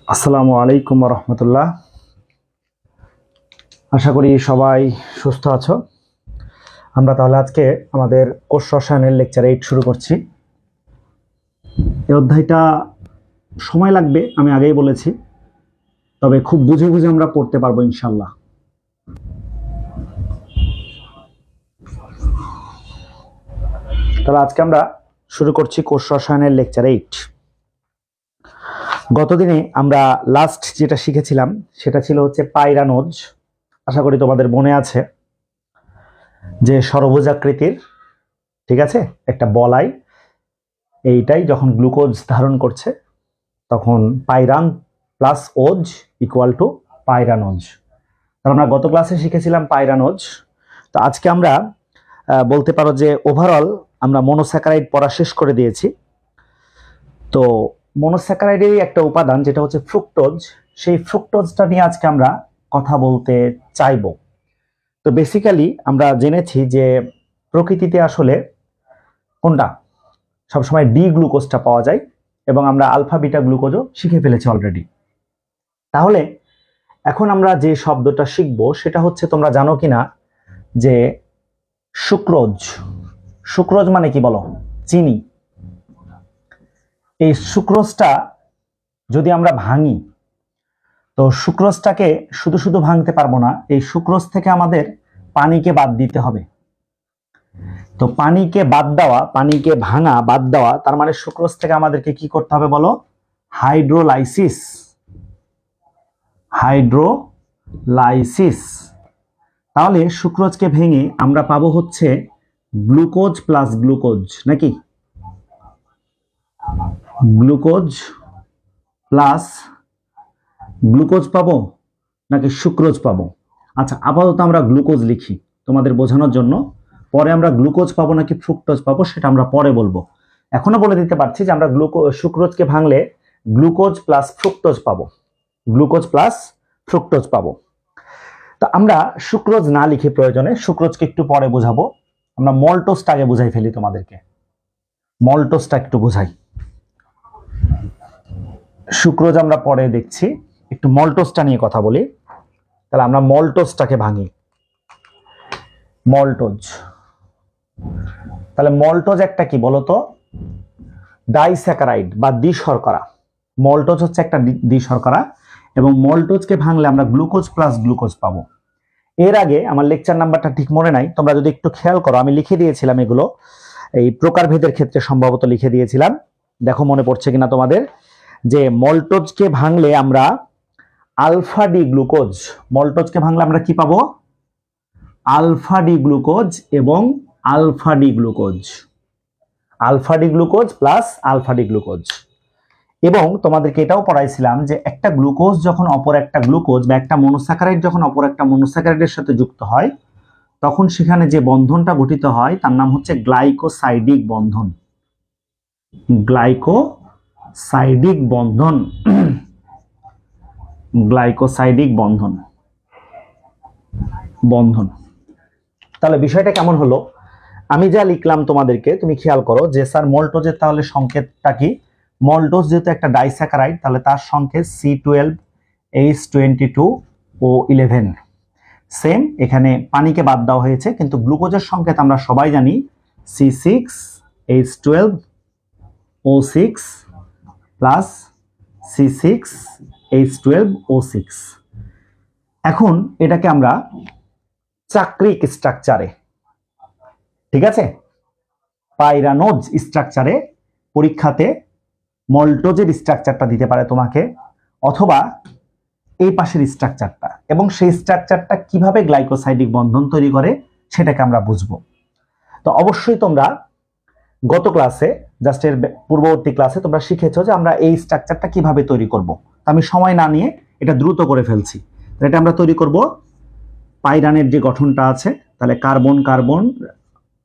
আসসালামু আলাইকুম রহমতুল্লাহ। আশা করি সবাই সুস্থ আছো। আমরা তাহলে আজকে আমাদের কোষ রসায়নের লেকচার 8 শুরু করছি। এই অধ্যায়টা সময় লাগবে, আমি আগেই বলেছি, তবে খুব বুঝে বুঝে আমরা পড়তে পারবো ইনশাল্লাহ। তাহলে আজকে আমরা শুরু করছি কোষ রসায়নের লেকচার 8। গতদিনে আমরা লাস্ট যেটা শিখেছিলাম সেটা ছিল হচ্ছে পাইরানোজ। আশা করি তোমাদের মনে আছে যে ষড়ভুজাকৃতির, ঠিক আছে, একটা বলাই, এইটাই যখন গ্লুকোজ ধারণ করছে তখন pyran plus ওজ equal to pyranose. আমরা গত ক্লাসে শিখেছিলাম পাইরানোজ। তো আজকে আমরা বলতে পারো যে ওভারঅল আমরা মনোস্যাকারাইড পড়া শেষ করে দিয়েছি। তো মনোস্যাকারাইডেরই একটা উপাদান যেটা হচ্ছে ফ্রুক্টোজ, সেই ফ্রুক্টোজটা নিয়ে আজকে আমরা কথা বলতে চাইব। তো বেসিক্যালি আমরা জেনেছি যে প্রকৃতিতে আসলে কোনটা সবসময় ডি গ্লুকোজটা পাওয়া যায় এবং আমরা আলফা বিটা গ্লুকোজও শিখে ফেলেছি অলরেডি। তাহলে এখন আমরা যে শব্দটা শিখব সেটা হচ্ছে, তোমরা জানো কিনা যে সুক্রোজ। সুক্রোজ মানে কি বলো? চিনি। এই সুক্রোজটা যদি আমরা ভাঙি, তো সুক্রোজটাকে শুধু শুধু ভাঙতে পারবো না, এই সুক্রোজ থেকে আমাদের পানিকে বাদ দিতে হবে। তো পানিকে বাদ দেওয়া, পানিকে ভাঙা বাদ দেওয়া, তার মানে সুক্রোজ থেকে আমাদেরকে কি করতে হবে বলো? হাইড্রোলাইসিস। হাইড্রোলাইসিস। তাহলে সুক্রোজকে ভেঙে আমরা পাবো হচ্ছে গ্লুকোজ প্লাস গ্লুকোজ, নাকি? গ্লুকোজ প্লাস গ্লুকোজ পাবো নাকি সুক্রোজ পাবো? আচ্ছা, আপাতত আমরা গ্লুকোজ লিখি তোমাদের বোঝানোর জন্য। পরে আমরা গ্লুকোজ পাবো নাকি ফ্রুক্টোজ পাবো সেটা আমরা পরে বলবো। এখনো বলে দিতে পারছি যে আমরা সুক্রোজকে ভাঙলে গ্লুকোজ প্লাস ফ্রুক্টোজ পাবো। গ্লুকোজ প্লাস ফ্রুক্টোজ পাবো। তো আমরা সুক্রোজ না লিখে প্রয়োজনে সুক্রোজকে একটু পরে বোঝাবো। আমরা মল্টোজটা আগে বুঝাই ফেলি তোমাদেরকে। মল্টোজটা একটু বোঝাই, সুক্রোজ আমরা পরে দেখছি, একটু মল্টোজটা নিয়ে কথা বলি। তাহলে আমরা মল্টোজটাকে ভাঙি। মল্টোজ, তাহলে মল্টোজ একটা কি বলতো? ডাইস্যাকারাইড বা দ্বিশর্করা। মল্টোজ হচ্ছে একটা দ্বিশর্করা এবং মল্টোজকে ভাঙলে আমরা গ্লুকোজ প্লাস গ্লুকোজ পাবো। এর আগে আমার লেকচার নাম্বারটা ঠিক মনে নাই, তোমরা যদি একটু খেয়াল করো, আমি লিখে দিয়েছিলাম এগুলো, এই প্রকারভেদের ক্ষেত্রে সম্ভবত লিখে দিয়েছিলাম। দেখো মনে পড়ছে কিনা তোমাদের, যে মল্টোজকে ভাঙলে আমরা আলফা ডি গ্লুকোজ, মল্টোজকে ভাঙলে আমরা কি পাবো? আলফা ডি গ্লুকোজ এবং alpha D glucose. Alpha D glucose plus alpha D glucose. এবং তোমাদেরকে এটাও পড়াইছিলাম যে একটা গ্লুকোজ যখন অপর একটা গ্লুকোজ বা একটা মনোস্যাকারাইড যখন অপর একটা মনোস্যাকারাইডের সাথে যুক্ত হয়, তখন সেখানে যে বন্ধনটা গঠিত হয় তার নাম হচ্ছে গ্লাইকোসাইডিক বন্ধন। গ্লাইকোসাইডিক বন্ধন। গ্লাইকোসাইডিক বন্ধন। বন্ধন। তাহলে বিষয়টা কেমন হলো? আমি যা লিখলাম তোমাদেরকে তুমি খেয়াল করো যে স্যার মল্টোজের তাহলে সংকেতটা কি? মল্টোজ যেহেতু একটা ডাইস্যাকারাইড, তাহলে তার সংকেত C12H22O11। সেম এখানে পানিকে বাদ দেওয়া হয়েছে, কিন্তু গ্লুকোজের সংকেত আমরা সবাই জানি C6H12O6 প্লাস C6H12O6। এখন এটাকে আমরা চাক্রিক স্ট্রাকচারে, ঠিক আছে, পাইরানোজ স্ট্রাকচারে পরীক্ষাতে মল্টোজের স্ট্রাকচারটা দিতে পারে তোমাকে, অথবা এই পাশের স্ট্রাকচারটা, এবং সেই স্ট্রাকচারটা কিভাবে গ্লাইকোসাইডিক বন্ধন তৈরি করে সেটাকে আমরা বুঝবো। তো অবশ্যই তোমরা গত ক্লাসে, জাস্ট এর পূর্ববর্তী ক্লাসে তোমরা শিখেছো যে আমরা এই স্ট্রাকচারটা কিভাবে তৈরি করব। আমি সময় না নিয়ে এটা দ্রুত করে ফেলছি। এটা আমরা তৈরি করব পাইরানের যে গঠনটা আছে, তাহলে কার্বন কার্বন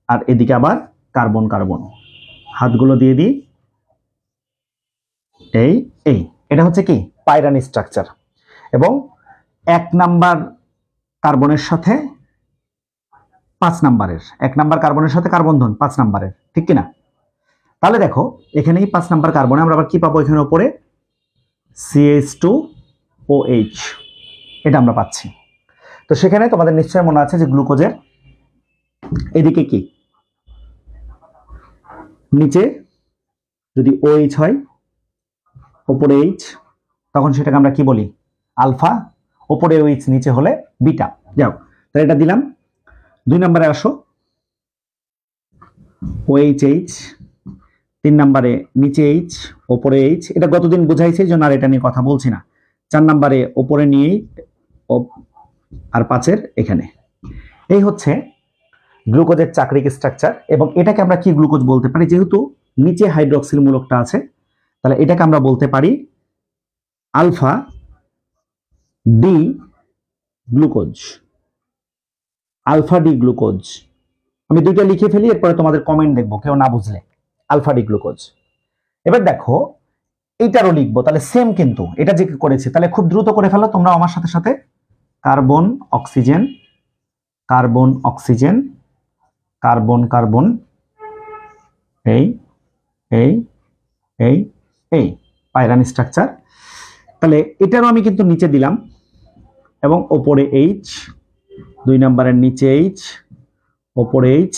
আর এদিকে আবার কার্বন কার্বন, হাতগুলো দিয়ে দিই, এই এই এটা হচ্ছে কি পাইরান স্ট্রাকচার। এবং 1 নাম্বার কার্বনের সাথে 5 নাম্বারের, 1 নাম্বার কার্বনের সাথে কার্বন ধন 5 নাম্বারের, ঠিক কিনা? তাহলে দেখো এখানেই 5 নাম্বার কার্বনে আমরা আবার কি পাবো? এখানে উপরে CH2OH, এটা আমরা পাচ্ছি। তো সেখানে তোমাদের নিশ্চয় মনে আছে যে গ্লুকোজের এদিকে কি নিচে যদি OH হয় উপরে H, তখন সেটাকে আমরা কি বলি আলফা, উপরে OH নিচে হলে বিটা। যাও তাহলে এটা দিলাম। 2 নম্বরে আসো, OHH, 3 নম্বরে নিচে H উপরে H, এটা গতদিন বুঝাইছে এই জন্য আর এটা নিয়ে কথা বলছি না। 4 নম্বরে উপরে নিয়ে আর 5-এর এখানে। এই হচ্ছে গ্লুকোজের চাকরিক স্ট্রাকচার। এবং এটাকে আমরা কি গ্লুকোজ বলতে পারি, যেহেতু নিচে হাইড্রক্সিল মূলকটা আছে তাহলে এটাকে আমরা বলতে পারি alpha D glucose. Alpha D glucose আমি দুইটা লিখে ফেলি, এরপরে তোমাদের কমেন্ট দেখবো কেউ না বুঝলে। Alpha D glucose. এবার দেখো এইটারও লিখবো, তাহলে সেম কিন্তু এটা যে করেছে, তাহলে খুব দ্রুত করে ফেলো তোমরা আমার সাথে সাথে। Carbon oxygen, carbon oxygen, carbon carbon, এই এই এই এই পাইরান স্ট্রাকচার। তাহলে এটারও আমি কিন্তু নিচে দিলাম এবং ওপরে H, 2 নম্বরের নিচে H, ওপরে H,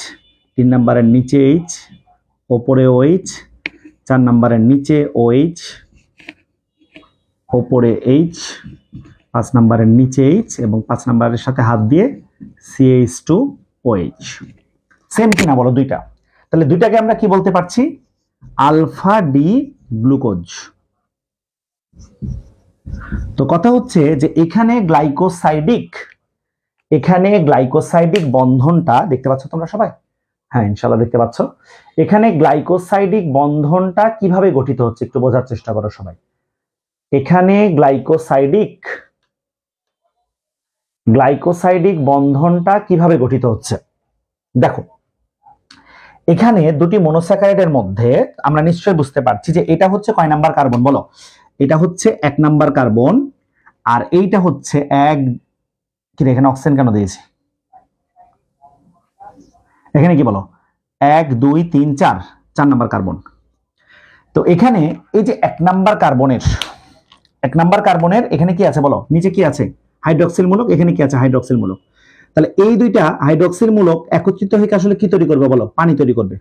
3 নম্বরের নিচে H, ওপরে OH, 4 নম্বরের নিচে OH, ওপরে H, 5 নম্বরের নিচে H এবং 5 নম্বরের সাথে হাত দিয়ে CH2OH। সেম কিনা বলো দুইটা? তাহলে দুইটাকে আমরা কি বলতে পারছি আলফা ডি গ্লুকোজ। তো কথা হচ্ছে যে এখানে গ্লাইকোসাইডিক বন্ধনটা দেখতে পাচ্ছ তোমরা সবাই? হ্যাঁ ইনশাআল্লাহ দেখতে পাচ্ছ। এখানে গ্লাইকোসাইডিক বন্ধনটা কিভাবে গঠিত হচ্ছে একটু বোঝার চেষ্টা করো সবাই। এখানে গ্লাইকোসাইডিক বন্ধনটা কিভাবে গঠিত হচ্ছে দেখো। এখানে দুটি মনোস্যাকারাইডের মধ্যে আমরা নিশ্চয়ই বুঝতে পারছি যে এটা হচ্ছে কয় নাম্বার কার্বন বলো? এটা হচ্ছে 1 নাম্বার কার্বন, আর এইটা হচ্ছে এখানে অক্সিজেন কেন দিয়েছি? এখানে কি বলো 1 2 3 4 নাম্বার কার্বন। তো এখানে এই যে 1 নাম্বার কার্বনের এখানে কি আছে বলো? নিচে কি আছে? হাইড্রক্সিল মূলক। এখানে কি আছে? হাইড্রক্সিল মূলক। তাহলে এই দুইটা হাইড্রক্সিল মূলক একত্রিত হয়ে আসলে কি তৈরি করবে বলো? পানি তৈরি করবে।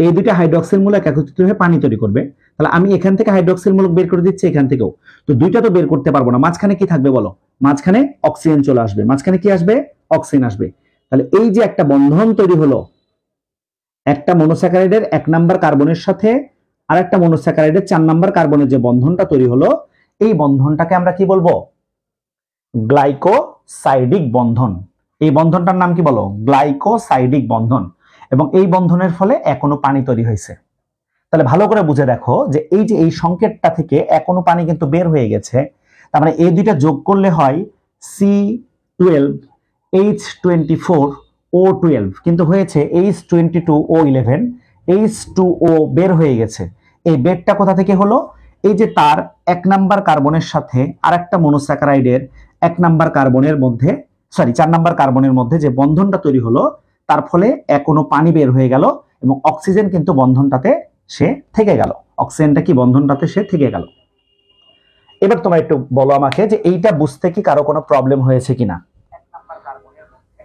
এই দুইটা হাইড্রক্সিল মূলক একত্রিত হয়ে পানি তৈরি করবে। তাহলে আমি এখান থেকে হাইড্রক্সিল মূলক বের করে দিচ্ছি, এখান থেকেও। তো দুইটা তো বের করতে পারবো না, মাঝখানে কি থাকবে বলো? মাঝখানে অক্সিজেন চলে আসবে। মাঝখানে কি আসবে? অক্সিজেন আসবে। তাহলে এই যে একটা বন্ধন তৈরি হলো, একটা মনোস্যাকারাইডের 1 নাম্বার কার্বনের সাথে আর একটা মনোস্যাকারাইডের 4 নাম্বার কার্বনের যে বন্ধনটা তৈরি হলো, এই বন্ধনটাকে আমরা কি বলবো? গ্লাইকোসাইডিক বন্ধন। এই বন্ধনটার নাম কি বলো? গ্লাইকোসাইডিক বন্ধন। এবং এই বন্ধনের ফলে এখনো পানি তৈরি হয়েছে। তাহলে ভালো করে বুঝে দেখো যে এই সংকেতটা থেকে এখনো পানি কিন্তু বের হয়ে গেছে। তার মানে এই দুইটা যোগ করলে হয় C12H24O12, কিন্তু হয়েছে H22O11, H2O বের হয়ে গেছে। এই বেরটা কোথা থেকে হলো? এই যে তার 1 নাম্বার কার্বনের সাথে আরেকটা মনোস্যাকারাইডের 1 নাম্বার কার্বনের মধ্যে 4 নাম্বার কার্বনের মধ্যে যে বন্ধনটা তৈরি হলো, তার ফলে এখনো পানি বের হয়ে গেল এবং অক্সিজেন কিন্তু বন্ধনটাতে সে থেকে গেল। অক্সিজেনটা কি বন্ধনটাতে সে থেকে গেল। এবার তোমরা একটু বলো আমাকে যে এইটা বুঝতে কি কারো কোনো প্রবলেম হয়েছে কিনা? 1 নাম্বার কার্বনের মধ্যে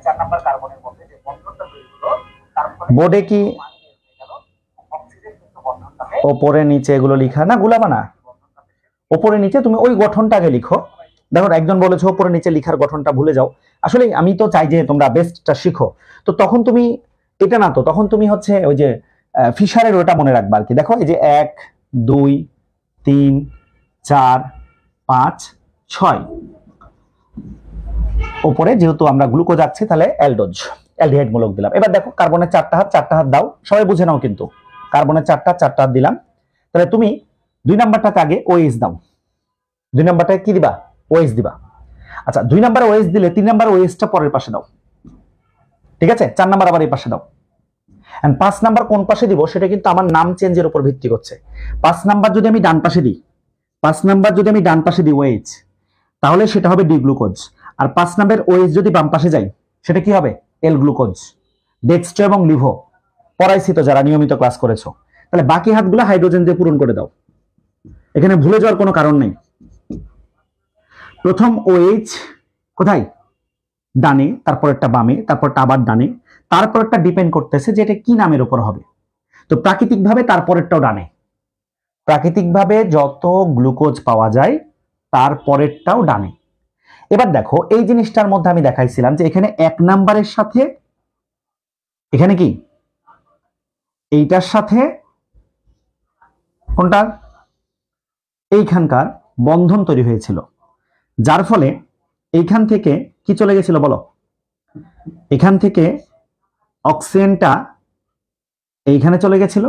4 নাম্বার কার্বনের মধ্যে যে বন্ধনটা তৈরি হলো, তার ফলে বোর্ডে কি অক্সিজেন কিন্তু বন্ধনটাতে উপরে নিচে এগুলো লেখা না গুলাবা না, উপরে নিচে তুমি ওই গঠনটা আগে লিখো। দেখো একজন বলেছে উপরে নিচে লেখার গঠনটা ভুলে যাও। আসলে আমি তো চাই যে তোমরা বেস্টটা শিখো। তো তখন তুমি এটা না, তো তখন তুমি হচ্ছে ওই যে ফিশারের ওটা মনে রাখবা আর কি। দেখো এই যে 1 2 3 4 5 6 উপরে যেহেতু আমরা গ্লুকোজ আছি তাহলে অ্যালডিহাইড মূলক দিলাম। এবার দেখো কার্বনের 4টা হাত দাও, সবাই বুঝে নাও কিন্তু। কার্বনের 4টা হাত দিলাম। তাহলে তুমি 2 নাম্বারটাতে আগে OH দাও। 2 নাম্বারটায় কি দিবা? OH দিবা। আচ্ছা 2 নাম্বারে OH দিলে 3 নাম্বার OH-টা পরের পাশে দাও, ঠিক আছে? 4 নাম্বার আবার এই পাশে দাও। এন্ড 5 নাম্বার কোন পাশে দিব সেটা কিন্তু আমার নাম চেঞ্জের উপর ভিত্তি করছে। 5 নাম্বার যদি আমি ডান পাশে দিই, 5 নাম্বার যদি আমি ডান পাশে দিই OH, তাহলে সেটা হবে ডি গ্লুকোজ। আর 5 নাম্বার OH যদি বাম পাশে যায় সেটা কি হবে? এল গ্লুকোজ। ডেক্সট্রো এবং লিভো পড়াইছি তো যারা নিয়মিত ক্লাস করেছো। তাহলে বাকি হাতগুলো হাইড্রোজেন দিয়ে পূরণ করে দাও। এখানে ভুলে যাওয়ার কোনো কারণ নেই। প্রথম OH কোথায়? ডানে, তারপরটা বামে, তারপরটা আবার ডানে, তারপরটা ডিপেন্ড করতেছে যে এটা কি নামের উপর হবে। তো প্রাকৃতিকভাবে তারপরেরটাও ডানে, প্রাকৃতিকভাবে যত গ্লুকোজ পাওয়া যায় তারপরেরটাও ডানে। এবার দেখো এই জিনিসটার মধ্যে আমি দেখাইছিলাম যে এখানে 1 নাম্বারের সাথে এখানে কি এইটার সাথে কোনটা এইখানকার বন্ধন তৈরি হয়েছিল, যার ফলে এইখান থেকে কি চলে গেছিল বলো? এখান থেকে অক্সিজেনটা এইখানে চলে গেছিল,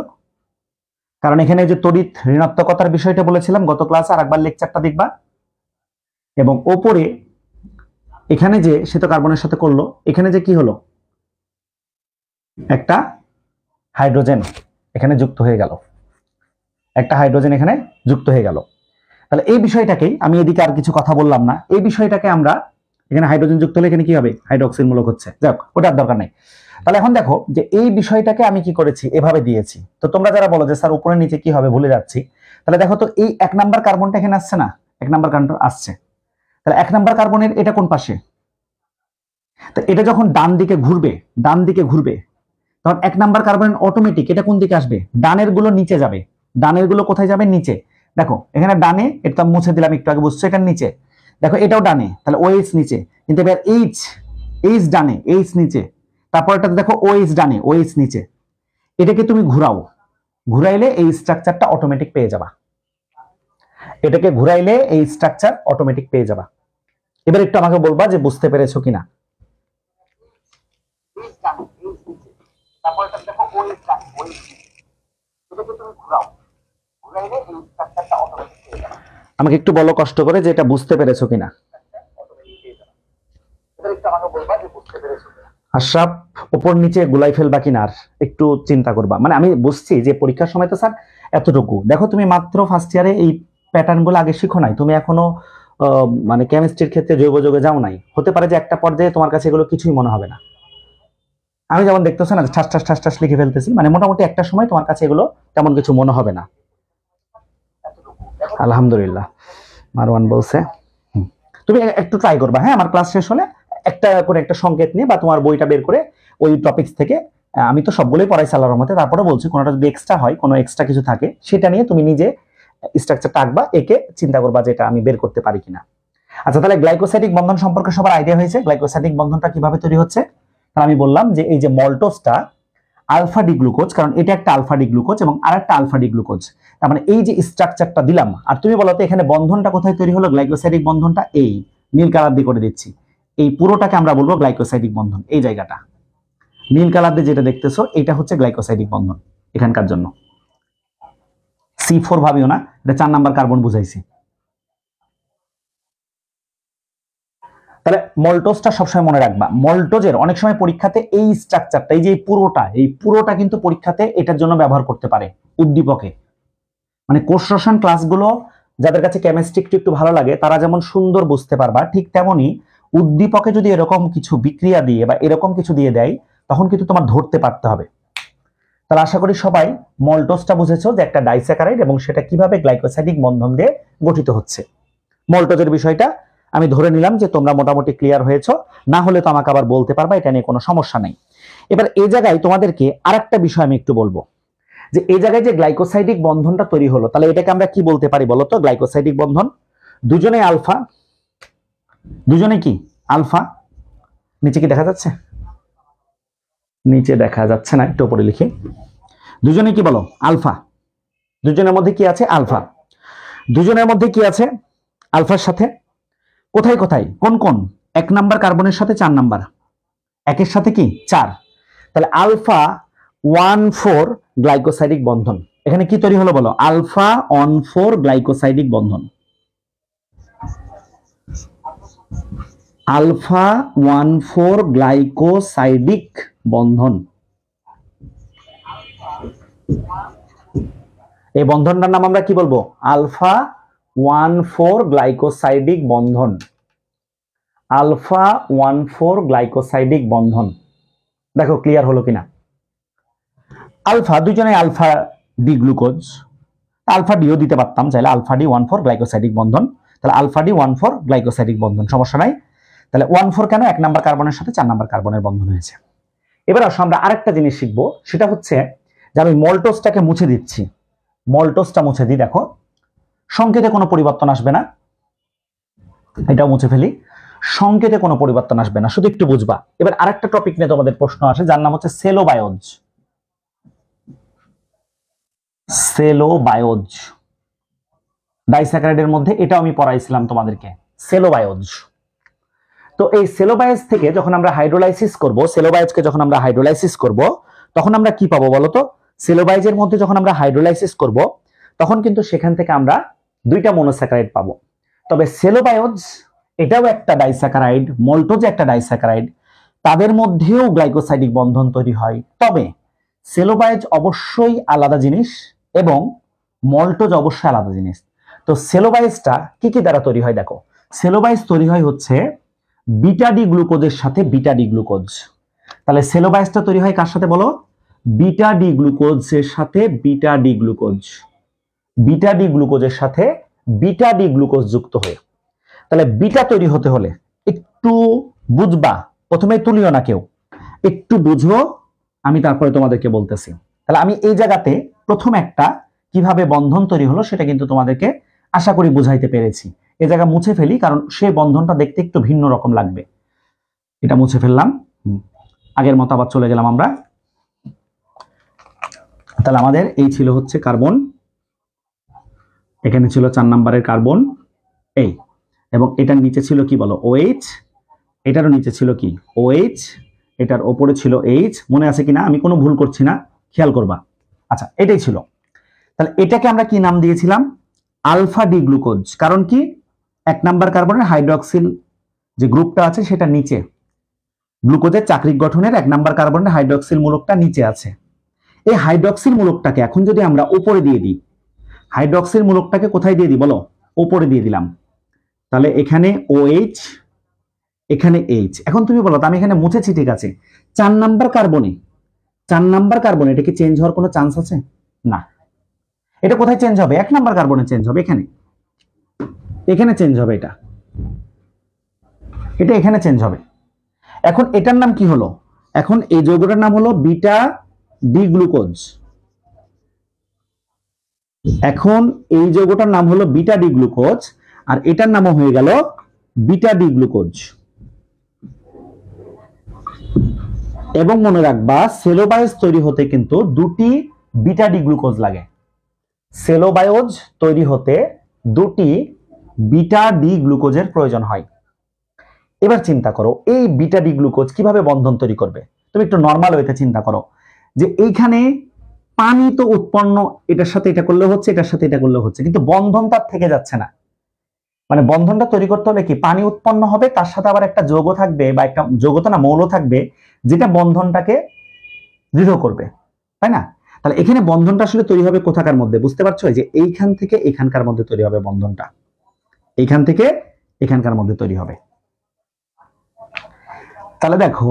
কারণ এখানে যে তড়িৎ ঋণাত্মকতার বিষয়টা বলেছিলাম গত ক্লাসে, আরেকবার লেকচারটা দেখবা। এবং ওপরে এখানে যে শ্বেত কার্বনের সাথে করলো, এখানে যে কি হলো, একটা হাইড্রোজেন এখানে যুক্ত হয়ে গেল, একটা হাইড্রোজেন এখানে যুক্ত হয়ে গেল। তাহলে এই বিষয়টাকেই আমি এদিকে আর কিছু কথা বললাম না, এই বিষয়টাকে আমরা এখানে হাইড্রোজেন যুক্ত হলে এখানে কি হবে? হাইড্রোক্সিল মূলক হচ্ছে। যাক, ওটার দরকার নেই। তাহলে এখন দেখো যে এই বিষয়টাকে আমি কি করেছি, এভাবে দিয়েছি। তো তোমরা যারা বলো যে স্যার উপরে নিচে কি হবে ভুলে যাচ্ছি, তাহলে দেখো তো এই 1 নাম্বার কার্বনটা এখানে আসছে না, 1 নাম্বার কার্বন আসছে। তাহলে 1 নাম্বার কার্বনের এটা কোন পাশে? তো এটা যখন ডান দিকে ঘুরবে, ডান দিকে ঘুরবে, তখন 1 নাম্বার কার্বন অটোমেটিক এটা কোন দিকে আসবে? ডানের গুলো নিচে যাবে। ডানের গুলো কোথায় যাবে? নিচে। দেখো এখানে ডানে, এটা মুছে দিলাম একটু আগে, বুঝছো এটার নিচে। দেখো এটাও ডানে, তাহলে OH নিচে, কিন্তু এবার H ডানে, H নিচে, তারপরটা দেখো OH ডানে, OH নিচে। এটাকে তুমি ঘুরাও, ঘুরাইলে এই স্ট্রাকচারটা অটোমেটিক পেয়ে যাবা। এটাকে ঘুরাইলে এই স্ট্রাকচার অটোমেটিক পেয়ে যাবা। এবার একটু আমাকে বলবা যে বুঝতে পেরেছো কিনা। আমাকে একটু বলো কষ্ট করে যে এটা বুঝতে পেরেছো কিনা। আশরাফ উপর নিচে গুলাই ফেলবা কিনা আর একটু চিন্তা করবা। মানে আমি বুঝছি যে পরীক্ষার সময় তো স্যার এতটুকু, দেখো তুমি মাত্র ফার্স্ট ইয়ারে এই প্যাটার্ন গুলো আগে শিখো নাই, তুমি এখনো মানে কেমিস্ট্রির ক্ষেত্রে জৈব যোগে যাও নাই। হতে পারে যে একটা পর্যায়ে তোমার কাছে এগুলো কিছুই মনে হবে না। আমি যেমন দেখতেছো না ঠাস ঠাস ঠাস ঠাস লিখে ফেলতেছি, মানে মোটামুটি একটা সময় তোমার কাছে এগুলো তেমন কিছু মনে হবে না। আলহামদুলিল্লাহ, মারওয়ান বলছে তুমি একটু ট্রাই করবা। হ্যাঁ, আমার ক্লাস শেষ হলে একটা করে একটা সংকেত নিয়ে বা তোমার বইটা বের করে ওই টপিকস থেকে, আমি তো সবগুলোই পড়াইছি আল্লাহর রহমতে, তারপরে বলছি কোনোটা যদি এক্সট্রা হয়, কোনো এক্সট্রা কিছু থাকে, সেটা নিয়ে তুমি নিজে স্ট্রাকচারটা আঁকবা, একে চিন্তা করবা যে এটা আমি বের করতে পারি কিনা। আচ্ছা, তাহলে গ্লাইকোসাইডিক বন্ধন সম্পর্কে সবার আইডিয়া হয়েছে? গ্লাইকোসাইডিক বন্ধনটা কিভাবে তৈরি হচ্ছে? তাহলে আমি বললাম যে এই যে মল্টোজটা আলফা ডি গ্লুকোজ, কারণ এটা একটা আলফা ডি গ্লুকোজ এবং আরেকটা আলফা ডি গ্লুকোজ, তার মানে এই যে স্ট্রাকচারটা দিলাম। আর তুমি বলো তো এখানে বন্ধনটা কোথায় তৈরি হলো? গ্লাইকোসাইডিক বন্ধনটা এই নীল কালার দিয়ে করে দিচ্ছি, এই পুরোটাকে আমরা বলবো গ্লাইকোসাইডিক বন্ধন। এই জায়গাটা নীল কালার দিয়ে যেটা দেখতেছো এটা হচ্ছে গ্লাইকোসাইডিক বন্ধন এখানকার জন্য। C4 ভাবিও না, এটা 4 নাম্বার কার্বন বুঝাইছি। তাহলে মল্টোজটা সবসময় মনে রাখবা। মল্টোজের অনেক সময় পরীক্ষাতে এই স্ট্রাকচারটা, এই যে এই পুরোটা কিন্তু পরীক্ষাতে এটার জন্য ব্যবহার করতে পারে উদ্দীপকে। মানে কোষ রসায়ন ক্লাসগুলো যাদের কাছে কেমিস্ট্রি একটু ভালো লাগে তারা যেমন সুন্দর বুঝতে পারবা, ঠিক তেমনি উদ্দীপকে যদি এরকম কিছু বিক্রিয়া দিয়ে বা এরকম কিছু দিয়ে দেয় তখন কিন্তু তোমার ধরতে পারতে হবে। তাহলে আশা করি সবাই মল্টোজটা বুঝেছো যে একটা ডাইস্যাকারাইড এবং সেটা কিভাবে গ্লাইকোসাইডিক বন্ধন দিয়ে গঠিত হচ্ছে। মল্টোজের বিষয়টা আমি ধরে নিলাম যে তোমরা মোটামুটি ক্লিয়ার হয়েছো, না হলে তো আমাকে আবার বলতে পারবা, এটা নিয়ে কোনো সমস্যা নেই। এবার এই জায়গায় তোমাদেরকে আরেকটা বিষয় আমি একটু বলবো, যে এই জায়গায় যে গ্লাইকোসাইডিক বন্ধনটা তৈরি হলো, তাহলে এটাকে আমরা কি বলতে পারি বলো তো? গ্লাইকোসাইডিক বন্ধন দুজনে আলফা, দুজনে কি আলফা, নিচে কি দেখা যাচ্ছে? নিচে দেখা যাচ্ছে না, একটু উপরে লিখি। দুজনে কি বলো? আলফা। দুজনের মধ্যে কি আছে? আলফা। দুজনের মধ্যে কি আছে? আলফার সাথে কোথায় কোথায় কোন কোন? 1 নাম্বার কার্বনের সাথে 4 নাম্বার, একের সাথে কি 4। তাহলে আলফা 1,4 গ্লাইকোসাইডিক বন্ধন। এখানে কি তৈরি হলো বলো? আলফা 1,4 গ্লাইকোসাইডিক বন্ধন। আলফা 1,4 গ্লাইকোসাইডিক বন্ধন। এই বন্ধনটার নাম আমরা কি বলবো? আলফা 1,4 গ্লাইকোসাইডিক বন্ধন। আলফা 1,4 গ্লাইকোসাইডিক বন্ধন। দেখো ক্লিয়ার হলো কিনা? আলফা দুজনে আলফা ডি গ্লুকোজ, আলফা ডিও দিতে পারতাম চাইলে, আলফা ডি 1,4 গ্লাইকোসাইডিক বন্ধন। তাহলে আলফা ডি 1,4 গ্লাইকোসাইডিক বন্ধন, সমস্যা নাই। তাহলে 1,4 কেন? 1 নাম্বার কার্বনের সাথে 4 নাম্বার কার্বনের বন্ধন হয়েছে। এবার আসো আমরা আরেকটা জিনিস শিখবো, সেটা হচ্ছে যে আমি মল্টোজটাকে মুছে দিচ্ছি। মল্টোজটা মুছে দিই, দেখো সংকেতে কোনো পরিবর্তন আসবে না, এটাও মুছে ফেলি, সংকেতে কোনো পরিবর্তন আসবে না, শুধু একটু বুঝবা। এবার আরেকটা টপিক নিয়ে তোমাদের প্রশ্ন আসে, যার নাম হচ্ছে সেলোবায়োজ। সেলোবায়োজ ডাইস্যাকারাইডের মধ্যে, এটাও আমি পড়াইছিলাম তোমাদেরকে, সেলোবায়োজ। তো এই সেলোবায়োজ থেকে যখন আমরা হাইড্রোলাইসিস করব, সেলোবায়োজকে যখন আমরা হাইড্রোলাইসিস করব, তখন আমরা কি পাবো বলতো? সেলোবায়োজের মধ্যে যখন আমরা হাইড্রোলাইসিস করব, তখন কিন্তু সেখান থেকে আমরা দুইটা মনোস্যাকারাইড পাবো। তবে সেলোবায়োজ এটাও একটা ডাইস্যাকারাইড, মল্টোজ একটা ডাইস্যাকারাইড, তাদের মধ্যেও গ্লাইকোসাইডিক বন্ধন তৈরি হয়। তবে সেলোবায়োজ অবশ্যই আলাদা জিনিস এবং মল্টোজ অবশ্যই আলাদা জিনিস। তো সেলোবায়োজটা কি কি দ্বারা তৈরি হয় দেখো, সেলোবায়োজ তৈরি হয় হচ্ছে বিটা ডি গ্লুকোজের সাথে বিটা ডি গ্লুকোজ। তাহলে সেলোবায়োজটা তৈরি হয় কার সাথে বলো? বিটা ডি গ্লুকোজের সাথে beta D glucose, beta D গ্লুকোজের সাথে বিটা ডি গ্লুকোজ যুক্ত হয়ে। তাহলে বিটা তৈরি হতে হলে একটু বুঝবা, প্রথমে তুলিও না কেউ, একটু বুঝো, আমি তারপরে তোমাদেরকে বলতেছি। তাহলে আমি এই জায়গাতে প্রথম একটা কিভাবে বন্ধন তৈরি হলো সেটা কিন্তু তোমাদেরকে আশা করি বুঝাইতে পেরেছি। এই জায়গা মুছে ফেলি, কারণ সেই বন্ধনটা দেখতে একটু ভিন্ন রকম লাগবে। এটা মুছে ফেললাম, আগের মতো আবার চলে গেলাম আমরা। তাহলে আমাদের এই ছিল হচ্ছে কার্বন, এখানে ছিল 4 নাম্বারের কার্বন এই, এবং এটার নিচে ছিল কি বলো? OH, এটারও নিচে ছিল কি? OH, এটার ওপরে ছিল H, মনে আছে কিনা? আমি কোনো ভুল করছি না, খেয়াল করবা। আচ্ছা, এটাই ছিল। তাহলে এটাকে আমরা কি নাম দিয়েছিলাম? Alpha D glucose. কারণ কি? 1 নাম্বার কার্বনের হাইড্রক্সিল যে গ্রুপটা আছে সেটা নিচে, গ্লুকোজের চাকরিক গঠনের 1 নাম্বার কার্বনের হাইড্রক্সিল মূলকটা নিচে আছে। এই হাইড্রক্সিল মূলকটাকে এখন যদি আমরা উপরে দিয়ে দিই, হাইড্রক্সিল মূলকটাকে কোথায় দিয়ে দিই বলো? উপরে দিয়ে দিলাম। তাহলে এখানে OH, এখানে H। এখন তুমি বলো, তো আমি এখানে মুছেছি ঠিক আছে, 4 নাম্বার কার্বনে, 4 নাম্বার কার্বনে এটা কি চেঞ্জ হওয়ার কোনো চান্স আছে? না। এটা কোথায় চেঞ্জ হবে? 1 নাম্বার কার্বনে চেঞ্জ হবে, এখানে, এখানে চেঞ্জ হবে, এটা এটা এখানে চেঞ্জ হবে। এখন এটার নাম কি হলো? এখন এই যৌগটার নাম হলো বিটা ডি গ্লুকোজ। এখন এই যৌগটার নাম হলো বিটা ডি গ্লুকোজ, আর এটার নামও হয়ে গেল বিটা ডি গ্লুকোজ। এবং মনে রাখবা, সেলোবায়োজ তৈরি হতে কিন্তু দুটি বিটা ডি গ্লুকোজ লাগে। সেলোবায়োজ তৈরি হতে দুটি বিটা ডি গ্লুকোজের প্রয়োজন হয়। এবার চিন্তা করো, এই বিটা ডি গ্লুকোজ কিভাবে বন্ধন তৈরি করবে? তুমি একটু নর্মাল ওয়েতে চিন্তা করো, যে এইখানে পানি তো উৎপন্ন, এটার সাথে এটা করলে হচ্ছে, এটার সাথে এটা করলে হচ্ছে, কিন্তু বন্ধন তার থেকে যাচ্ছে না। মানে বন্ধনটা তৈরি করতে হলে কি? পানি উৎপন্ন হবে, তার সাথে আবার একটা যৌগ থাকবে, বা একটা যৌগ তো না, মৌল থাকবে, যেটা বন্ধনটাকে দৃঢ় করবে, তাই না? তাহলে এখানে বন্ধনটা আসলে তৈরি হবে কোথাকার মধ্যে? বুঝতে পারছো? যে এইখান থেকে এখানকার মধ্যে তৈরি হবে বন্ধনটা, এইখান থেকে এখানকার মধ্যে তৈরি হবে। তাহলে দেখো,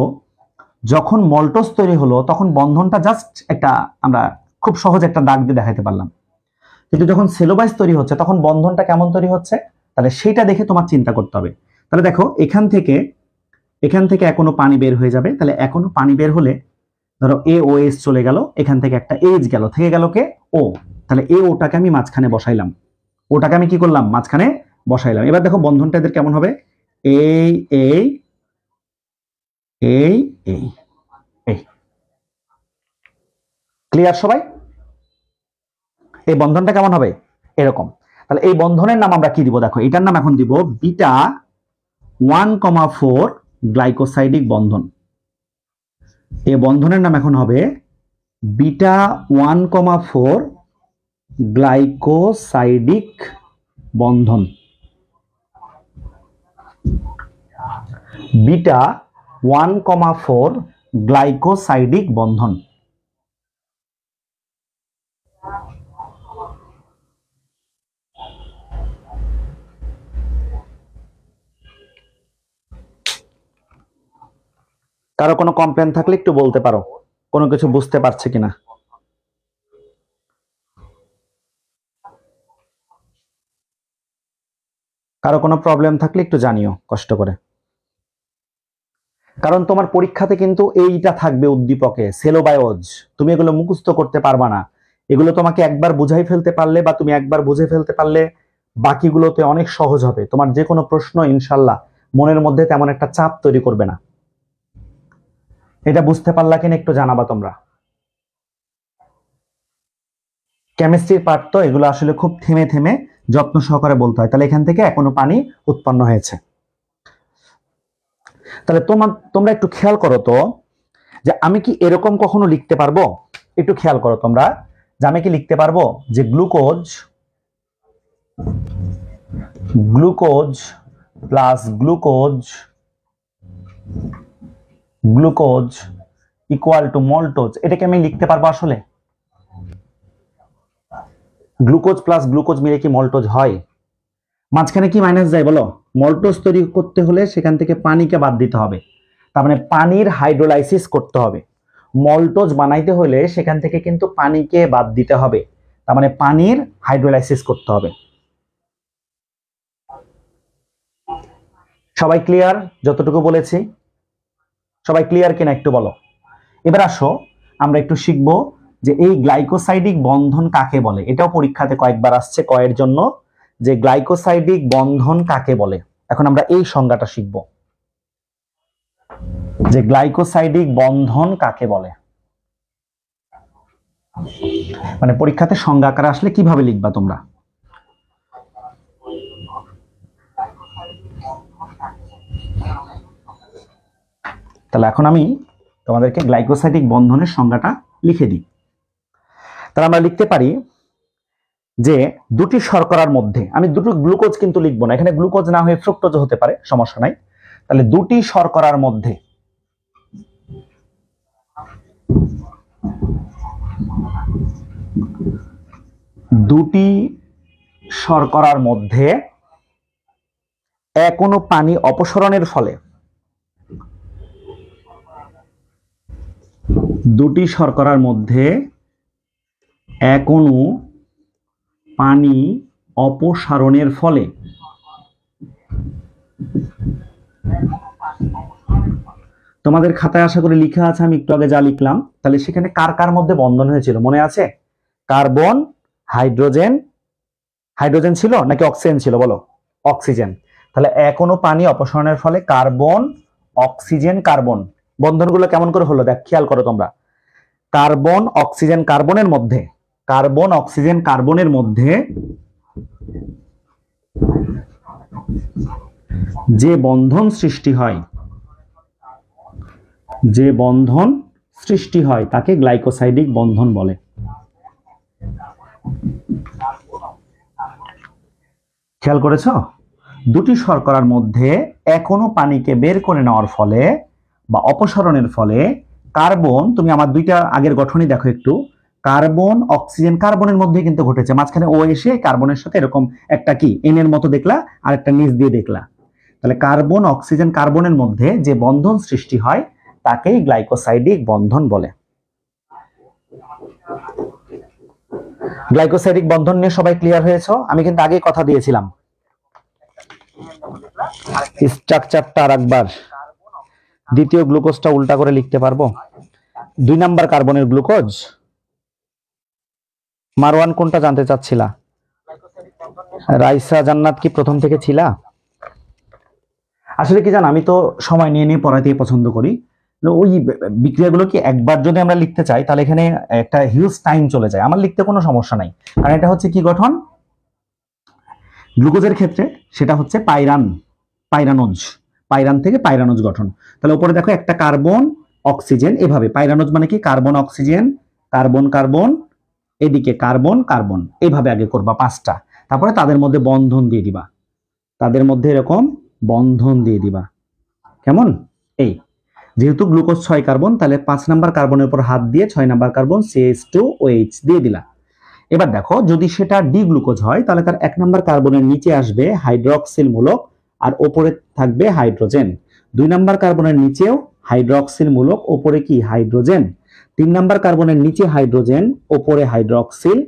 যখন মল্টোজ তৈরি হলো তখন বন্ধনটা জাস্ট একটা, আমরা খুব সহজ একটা দাগ দিয়ে দেখাতে পারলাম, কিন্তু যখন সেলোবায়োজ তৈরি হচ্ছে তখন বন্ধনটা কেমন তৈরি হচ্ছে, তাহলে সেটা দেখে তোমার চিন্তা করতে হবে। তাহলে দেখো, এখান থেকে এখনো পানি বের হয়ে যাবে। তাহলে এখনো পানি বের হলে ধরো AOH চলে গেল, এখান থেকে একটা H গেল, থেকে গেল কে? O। তাহলে ওটাকে আমি মাঝখানে বসাইলাম, ওটাকে আমি কি করলাম? মাঝখানে বসাইলাম। এবার দেখো বন্ধনটা এদের কেমন হবে? এই এই এই এই এই, ক্লিয়ার সবাই? এই বন্ধনটা কেমন হবে? এরকম। তাহলে এই বন্ধনের নাম আমরা কি দিব? দেখো, এটার নাম এখন দিব বিটা 1,4 গ্লাইকোসাইডিক বন্ধন। এই বন্ধনের নাম এখন হবে বিটা 1,4 গ্লাইকোসাইডিক বন্ধন। বিটা 1,4 গ্লাইকোসাইডিক বন্ধন। কারো কোনো কমপ্লেন থাকলে একটু বলতে পারো, কোনো কিছু বুঝতে পারছে কিনা। কারো কোনো প্রবলেম থাকলে একটু জানিও কষ্ট করে, কারণ তোমার পরীক্ষাতে কিন্তু এইটা থাকবে উদ্দীপকে, সেলোবায়োজ। তুমি এগুলো মুখস্থ করতে পারবা না। এগুলো তোমাকে একবার বুঝাই ফেলতে পারলে বা তুমি একবার বুঝে ফেলতে পারলে বাকিগুলোতে অনেক সহজ হবে। তোমার যে কোনো প্রশ্ন ইনশাল্লাহ মনের মধ্যে তেমন একটা চাপ তৈরি করবে না। এটা বুঝতে পারলা কিনা একটু জানাবা তোমরা। কেমিস্ট্রির পার্ট তো এগুলো আসলে খুব থেমে থেমে যত্ন সহকারে বলতে হয়। তাহলে এখান থেকে এখনো পানি উৎপন্ন হয়েছে। তাহলে তোমরা একটু খেয়াল করো তো যে আমি কি এরকম কখনো লিখতে পারবো? একটু খেয়াল করো তোমরা যে আমি কি লিখতে পারবো যে glucose plus glucose equal to maltose, এটাকে আমি লিখতে পারবো আসলে? গ্লুকোজ প্লাস গ্লুকোজ মিলে কি মল্টোজ হয়? মাঝখানে কি মাইনাস যায় বলো? মল্টোজ তৈরি করতে হলে সেখান থেকে পানিকে বাদ দিতে হবে, তার মানে পানির হাইড্রোলাইসিস করতে হবে। মল্টোজ বানাইতে হলে সেখান থেকে কিন্তু পানিকে বাদ দিতে হবে, তার মানে পানির হাইড্রোলাইসিস করতে হবে। সবাই ক্লিয়ার? যতটুকু বলেছি সবাই ক্লিয়ার কিনা একটু বলো। এবার আসো আমরা একটু শিখবো যে এই গ্লাইকোসাইডিক বন্ধন কাকে বলে। এটাও পরীক্ষাতে কয়েকবার আসছে কয়ের জন্য, যে গ্লাইকোসাইডিক বন্ধন কাকে বলে। এখন আমরা এই সংজ্ঞাটা শিখব যে গ্লাইকোসাইডিক বন্ধন কাকে বলে। মানে পরীক্ষাতে সংজ্ঞা আকারে আসলে কিভাবে লিখবা তোমরা? তাহলে এখন আমি তোমাদেরকে গ্লাইকোসাইডিক বন্ধনের সংজ্ঞাটা লিখে দিই। তাহলে আমরা লিখতে পারি যে দুটি শর্করার মধ্যে, আমি দুটো গ্লুকোজ কিন্তু লিখবো না, এখানে গ্লুকোজ না হয়ে ফ্রুক্টোজ হতে পারে, সমস্যা নাই। তাহলে দুটি শর্করার মধ্যে এক অণু পানি অপসরণের ফলে, দুটি শর্করার মধ্যে এক অণু পানি অপসারণের ফলে তোমাদের খাতায় আশা করি লেখা আছে, আমি একটু আগে যা লিখলাম। তাহলে সেখানে কার কার মধ্যে বন্ধন হয়েছিল মনে আছে? কার্বন হাইড্রোজেন ছিল নাকি অক্সিজেন ছিল বলো? অক্সিজেন। তাহলে এক অণু পানি অপসারণের ফলে কার্বন অক্সিজেন কার্বন বন্ধনগুলো কেমন করে হলো দেখ, খেয়াল করো তোমরা। কার্বন অক্সিজেন কার্বনের মধ্যে যে বন্ধন সৃষ্টি হয় তাকে গ্লাইকোসাইডিক বন্ধন বলে। খেয়াল করেছো? দুটি শর্করার মধ্যে এক অণু পানিকে বের করে নেওয়ার ফলে বা অপসারণের ফলে কার্বন, তুমি আমার দুইটা আগের গঠনই দেখো একটু, কার্বন অক্সিজেন কার্বনের মধ্যে কিন্তু ঘটেছে, মাঝখানে ও এসে কার্বনের সাথে এরকম একটা কি এন এর মতো দেখলা আর একটা নিচ দিয়ে দেখলা। তাহলে কার্বন অক্সিজেন কার্বনের মধ্যে যে বন্ধন সৃষ্টি হয় তাকেই গ্লাইকোসাইডিক বন্ধন বলে। গ্লাইকোসাইডিক বন্ধন নিয়ে সবাই ক্লিয়ার হয়েছে? আমি কিন্তু আগে কথা দিয়েছিলাম, স্ট্রাকচারটা আরেকবার, দ্বিতীয় গ্লুকোজটা উল্টা করে লিখতে পারবো। 2 নাম্বার কার্বনের গ্লুকোজ। মারওয়ান কোনটা জানতে চাচ্ছিলা? রাইসা জান্নাত কি প্রথম থেকে ছিলা? আসলে কি জানো, আমি তো সময় নিয়ে নিয়ে পড়াতেই পছন্দ করি। ওই বিক্রিয়াগুলো কি একবার যদি আমরা লিখতে চাই তাহলে এখানে একটা হিউজ টাইম চলে যায়। আমার লিখতে কোনো সমস্যা নাই, কারণ এটা হচ্ছে কি গঠন গ্লুকোজের ক্ষেত্রে, সেটা হচ্ছে পাইরান থেকে পাইরানোজ গঠন। তাহলে উপরে দেখো একটা কার্বন অক্সিজেন, এভাবে পাইরানোজ মানে কি কার্বন অক্সিজেন কার্বন কার্বন, এদিকে কার্বন কার্বন, এইভাবে আগে করবা 5টা, তারপরে তাদের মধ্যে বন্ধন দিয়ে দিবা, এরকম বন্ধন দিয়ে দিবা। কেমন? এই যেহেতু গ্লুকোজ 6 কার্বন, তাহলে 5 নাম্বার কার্বনের উপর হাত দিয়ে 6 নাম্বার কার্বন CH2OH দিয়ে দিলা। এবার দেখো যদি সেটা ডি গ্লুকোজ হয় তাহলে তার 1 নাম্বার কার্বনের নিচে আসবে হাইড্রক্সিল মূলক আর উপরে থাকবে হাইড্রোজেন। 2 নাম্বার কার্বনের নিচেও হাইড্রক্সিল মূলক, উপরে কি হাইড্রোজেন। 3 নাম্বার কার্বনের নিচে হাইড্রোজেন, উপরে হাইড্রক্সিল।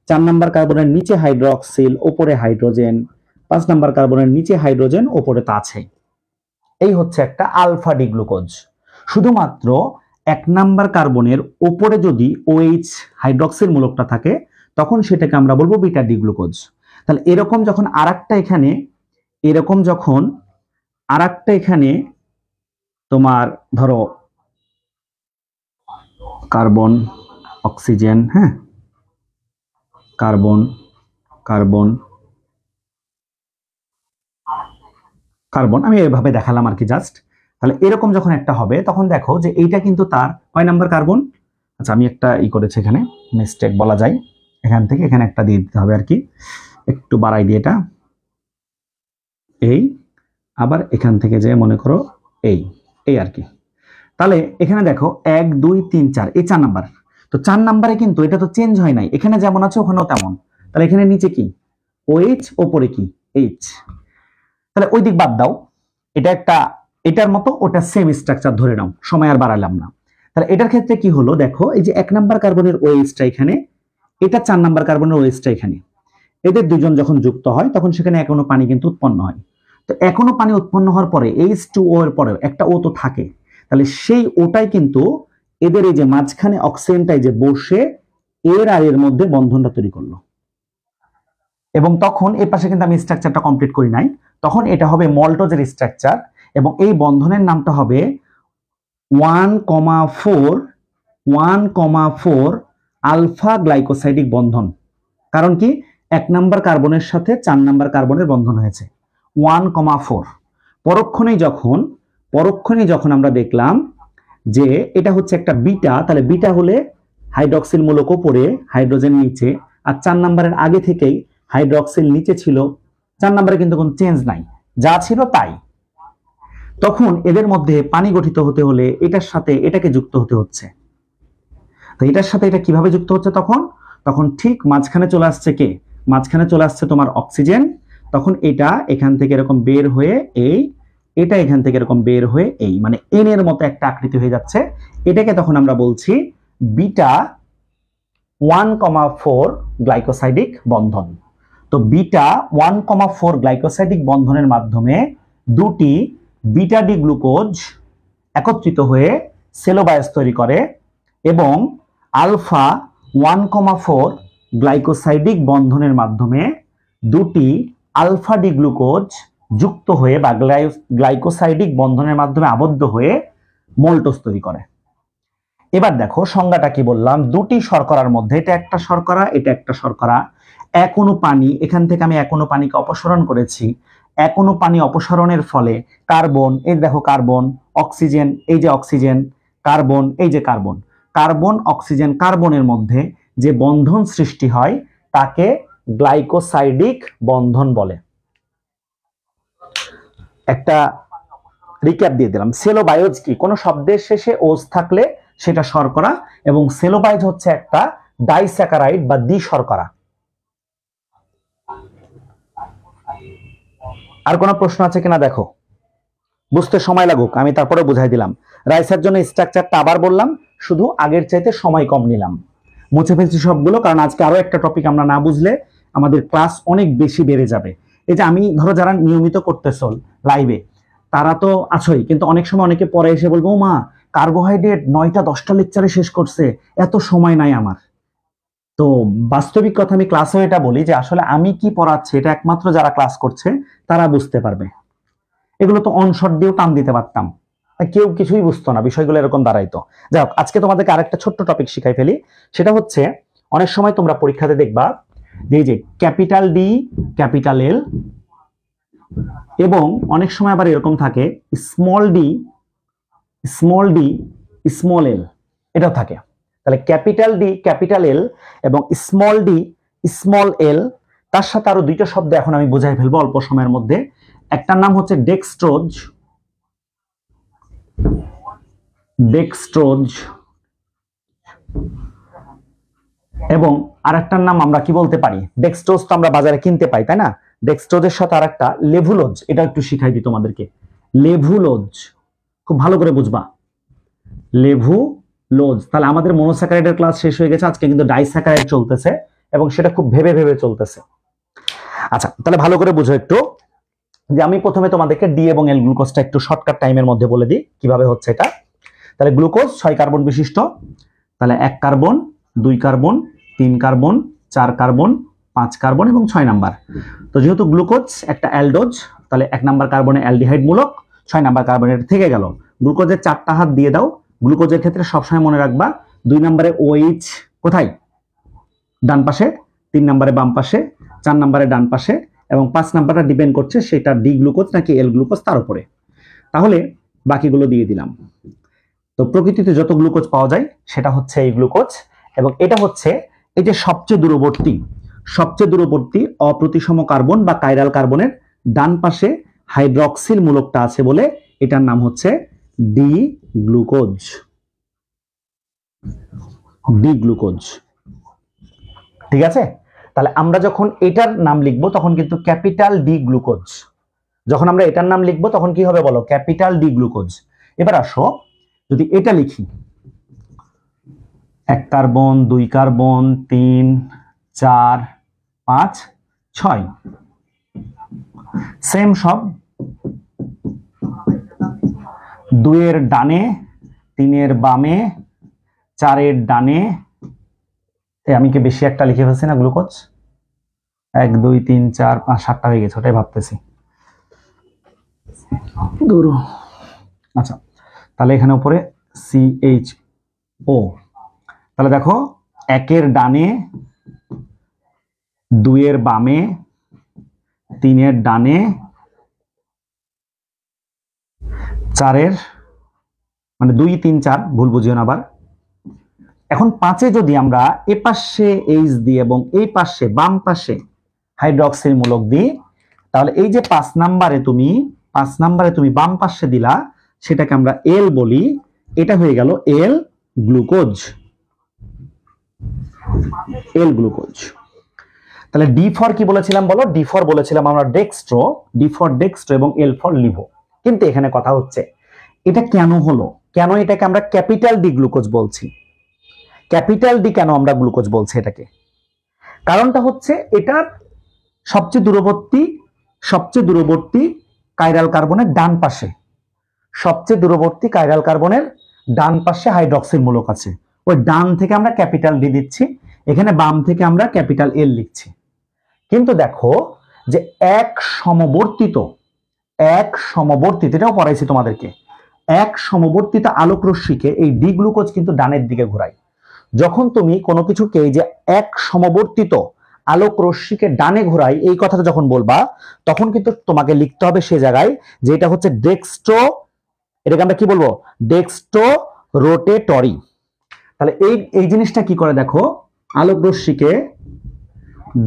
4 নাম্বার কার্বনের নিচে হাইড্রক্সিল, উপরে হাইড্রোজেন। 5 নাম্বার কার্বনের নিচে হাইড্রোজেন, ওপরে তা আছে। এই হচ্ছে একটা আলফা ডি গ্লুকোজ। শুধুমাত্র 1 নাম্বার কার্বনের উপরে যদি OH হাইড্রক্সিল মূলকটা থাকে তখন সেটাকে আমরা বলবো বিটা ডি গ্লুকোজ। তাহলে এরকম যখন আরেকটা এখানে তোমার ধরো কার্বন অক্সিজেন, হ্যাঁ, কার্বন আমি এভাবে দেখালাম আর কি জাস্ট। তাহলে এরকম যখন একটা হবে তখন দেখো যে এইটা কিন্তু তার কয় নাম্বার কার্বন। আচ্ছা, আমি একটা করেছি এখানে, মিস্টেক বলা যায়, এখান থেকে এখানে একটা দিয়ে দিতে হবে আর কি, একটু বাড়াই দিয়ে এটা, এই আবার এখান থেকে যে মনে করো এই আর কি। তাহলে এখানে দেখো 1 2 3 4, এই 4 নাম্বার। তো 4 নাম্বারে কিন্তু এটা তো চেঞ্জ হয় নাই, এখানে যেমন আছে ওখানেও তেমন। তাহলে এখানে নিচে কি OH, ওপরে কি H। তাহলে ওই দিক বাদ দাও, এটার মতো ওটা সেম স্ট্রাকচার ধরে নাও, সময় আর বাড়ালাম না। তাহলে এটার ক্ষেত্রে কি হলো দেখো, এই যে 1 নাম্বার কার্বনের OH-টা এখানে, এটা 4 নাম্বার কার্বনের OH-টা এখানে, এদের দুজন যখন যুক্ত হয় তখন সেখানে এখনো পানি কিন্তু উৎপন্ন হয়। তো এখনো পানি উৎপন্ন হওয়ার পরে H2O এর পরে একটা O তো থাকে, তাহলে সেই ওটাই কিন্তু এদের এই যে মাঝখানে অক্সিজেনটাই যে বসে এর আর এর মধ্যে বন্ধনটা তৈরি করলো। এবং তখন এই পাশে কিন্তু আমি স্ট্রাকচারটা কমপ্লিট করি নাই, তখন এটা হবে মল্টোজের স্ট্রাকচার এবং এই বন্ধনের নামটা হবে 1,4 আলফা গ্লাইকোসাইডিক বন্ধন। কারণ কি 1 নাম্বার কার্বনের সাথে 4 নাম্বার কার্বনের বন্ধন হয়েছে 1,4। পরক্ষণেই যখন আমরা দেখলাম যে এটা হচ্ছে একটা বিটা, তাহলে বিটা হলে হাইড্রক্সিল মূলক উপরে, হাইড্রোজেন নিচে, আর 4 নাম্বারের আগে থেকেই হাইড্রক্সিল নিচে ছিল, 4 নাম্বারে কিন্তু কোনো চেঞ্জ নাই, যা ছিল তাই। তখন এদের মধ্যে পানি গঠিত হতে হলে এটার সাথে এটাকে যুক্ত হতে হচ্ছে। তো এটার সাথে এটা কিভাবে যুক্ত হচ্ছে তখন ঠিক মাঝখানে চলে আসছে কে, মাঝখানে চলে আসছে তোমার অক্সিজেন। তখন এটা এখান থেকে এরকম বের হয়ে এটা এখান থেকে এরকম বের হয়ে মানে এন এর মতো একটা আকৃতি হয়ে যাচ্ছে। এটাকে তখন আমরা বলছি বিটা 1,4 গ্লাইকোসাইডিক বন্ধন। তো বিটা 1,4 গ্লাইকোসাইডিক বন্ধনের মাধ্যমে দুটি বিটা ডি গ্লুকোজ একত্রিত হয়ে সেলোবায়াস তৈরি করে এবং আলফা 1,4 গ্লাইকোসাইডিক বন্ধনের মাধ্যমে দুটি আলফা ডি গ্লুকোজ যুক্ত হয়ে বা গ্লাইকোসাইডিক বন্ধনের মাধ্যমে আবদ্ধ হয়ে মল্টোজ তৈরি করে। এবার দেখো সংজ্ঞাটা কি বললাম, দুটি শর্করার মধ্যে, এটা একটা শর্করা, এটা একটা শর্করা, এক অণু পানি, এখান থেকে আমি এক অণু পানিকে অপসারণ করেছি। এক অণু পানি অপসারণের ফলে কার্বন, এই দেখো কার্বন, অক্সিজেন, এই যে অক্সিজেন, কার্বন, এই যে কার্বন, কার্বন অক্সিজেন কার্বনের মধ্যে যে বন্ধন সৃষ্টি হয় তাকে গ্লাইকোসাইডিক বন্ধন বলে। একটা রিক্যাপ দিয়ে দিলাম। সেলোবায়োজ কি, কোন শব্দের শেষে ওজ থাকলে সেটা শর্করা, এবং সেলোবায়োজ হচ্ছে একটা ডাইস্যাকারাইড বা দ্বি শর্করা। আর কোনো প্রশ্ন আছে কিনা দেখো, বুঝতে সময় লাগুক, আমি তারপরে বুঝাই দিলাম। রাইসের জন্য স্ট্রাকচারটা আবার বললাম, শুধু আগের চাইতে সময় কম নিলাম, মুছে ফেলছি সবগুলো, কারণ আজকে আরো একটা টপিক আমরা না বুঝলে আমাদের ক্লাস অনেক বেশি বেড়ে যাবে। এই যে আমি ধরো যারা নিয়মিত করতেছ লাইভে তারা তো আছোই, কিন্তু অনেক সময় অনেকে পরে এসে বলবো মা কার্বোহাইড্রেট 9টা 10টা লেকচারে শেষ করছে, এত সময় নাই আমার। তো বাস্তবিক কথা আমি ক্লাসেও এটা বলি যে আসলে আমি কি পড়াচ্ছি এটা একমাত্র যারা ক্লাস করছে তারা বুঝতে পারবে। এগুলো তো অনশট দিয়েও টান দিতে পারতাম, কেউ কিছুই বুঝতো না, বিষয়গুলো এরকম দাঁড়াইতো। যাই হোক, আজকে তোমাদেরকে আরেকটা ছোট্ট টপিক শিখাই ফেলি। সেটা হচ্ছে অনেক সময় তোমরা পরীক্ষাতে দেখবা যে ক্যাপিটাল ডি, ক্যাপিটাল এল, এবং অনেক সময় আবার এরকম থাকে small D, small D, small এল, এটাও থাকে। তাহলে ক্যাপিটাল ডি, ক্যাপিটাল এল এবং স্মল ডি, স্মল এল, তার সাথে আরো দুইটা শব্দ এখন আমি বুঝাই ফেলবো অল্প সময়ের মধ্যে। একটার নাম হচ্ছে ডেক্সট্রোজ, ডেক্সট্রোজ, এবং আরেকটার নাম আমরা কি বলতে পারি, ডেক্সট্রোজ তো আমরা বাজারে কিনতে পাই তাই না, ডেক্সট্রোজের সাথে আরেকটা লেভুলোজ, এটা একটু শিখাই দিই তোমাদেরকে। লেভুলোজ খুব ভালো করে বুঝবা, লেভুলোজ। তাহলে আমাদের মনোস্যাকারাইডের ক্লাস শেষ হয়ে গেছে, আজকে কিন্তু ডাইস্যাকারাইড চলতেছে এবং সেটা খুব ভেবে ভেবে চলতেছে। আচ্ছা, তাহলে ভালো করে বুঝো একটু, যে আমি প্রথমে তোমাদেরকে ডি এবং এল গ্লুকোজটা একটু শর্টকাট টাইমের মধ্যে বলে দিই কিভাবে হচ্ছে এটা। তাহলে গ্লুকোজ 6 কার্বন বিশিষ্ট, তাহলে 1 carbon, 2 carbon, 3 carbon, 4 carbon, 5 carbon এবং 6 নাম্বার। তো যেহেতু গ্লুকোজ একটা অ্যালডোজ, তাহলে 1 নাম্বার কার্বনে অ্যালডিহাইড মূলক, 6 নাম্বার কার্বনের থেকে গেল। গ্লুকোজের 4টা হাত দিয়ে দাও। গ্লুকোজের ক্ষেত্রে সবসময় মনে রাখবা 2 নম্বরে OH কোথায়, ডান পাশে, 3 নম্বরে বাম পাশে, 4 নম্বরে ডান পাশে এবং 5 নাম্বারটা ডিপেন্ড করছে সেটা ডি গ্লুকোজ নাকি এল গ্লুকোজ তার উপরে। তাহলে বাকিগুলো দিয়ে দিলাম। তো প্রকৃতিতে যত গ্লুকোজ পাওয়া যায় সেটা হচ্ছে এই গ্লুকোজ, এবং এটা হচ্ছে এই যে সবচেয়ে দূরবর্তী অপ্রতিসম কার্বন বা কাইরাল কার্বনের ডান পাশে হাইড্রক্সিল মূলকটা আছে বলে এটার নাম হচ্ছে ডি গ্লুকোজ। ডি গ্লুকোজ, ঠিক আছে? তাহলে আমরা যখন এটার নাম লিখবো তখন কিন্তু ক্যাপিটাল ডি গ্লুকোজ। যখন আমরা এটার নাম লিখবো তখন কি হবে বলো, ক্যাপিটাল ডি গ্লুকোজ। এবার আসো, যদি এটা লিখি 1 কার্বন, 2 কার্বন, 3, 4, 5, 6, সেম সব, 2 এর ডানে, 3 এর বামে, 4 এর ডানে। আমি কি বেশি একটা লিখে ফেলছি না গ্লুকোজ? 1, 2, 3, 4, 5, 7টা হয়ে গেছে, ওটাই ভাবতেছি। আচ্ছা, তাহলে এখানে উপরে CHO। তাহলে দেখো 1 এর ডানে, 2 এর বামে, 3 এর ডানে, 4 এর মানে 2, 3, 4 ভুল বুঝিও না আবার। এখন 5 এ যদি আমরা এ পাশে H দিই এবং এই পাশে বাম পাশে হাইড্রক্সিল মূলক দিই, তাহলে এই যে 5 নাম্বারে তুমি বাম পাশে দিলা সেটাকে আমরা এল বলি, এটা হয়ে গেল এল গ্লুকোজ। এল গ্লুকোজ। তাহলে ডি ফর কি বলেছিলাম বলো? ডি ফর বলেছিলাম আমরা ডেক্সট্রো, ডি ফর ডেক্সট্রো এবং এল ফর লিভো। কিন্তু এখানে কথা হচ্ছে এটা কেন হলো, কেন এটাকে আমরা ক্যাপিটাল ডি গ্লুকোজ বলছি? ক্যাপিটাল ডি কেন আমরা গ্লুকোজ বলছি এটাকে? কারণটা হচ্ছে এটার সবচেয়ে দূরবর্তী কাইরাল কার্বনের ডান পাশে, হাইড্রক্সিল মূলক আছে। ওই ডান থেকে আমরা ক্যাপিটাল ডি দিচ্ছি, এখানে বাম থেকে আমরা ক্যাপিটাল এল লিখছি। কিন্তু দেখো যে এক সমবর্তিত, এটাও পড়াইছি তোমাদেরকে, এক সমবর্তিত আলোক রশ্মিকে এই ডি গ্লুকোজ কিন্তু ডানের দিকে ঘোরায়। যখন তুমি কোনো কিছুকে এই যে এক সমবর্তিত আলোক রশ্মিকে ডানে ঘোরায় এই কথাটা যখন বলবা, তখন কিন্তু তোমাকে লিখতে হবে সে জায়গায় যে এটা হচ্ছে ডেক্সট্রো, এটাকে আমরা কি বলবো, ডেক্সট্রো রোটেটরি। তাহলে এই জিনিসটা কি করে দেখো, আলোক রশ্মিকে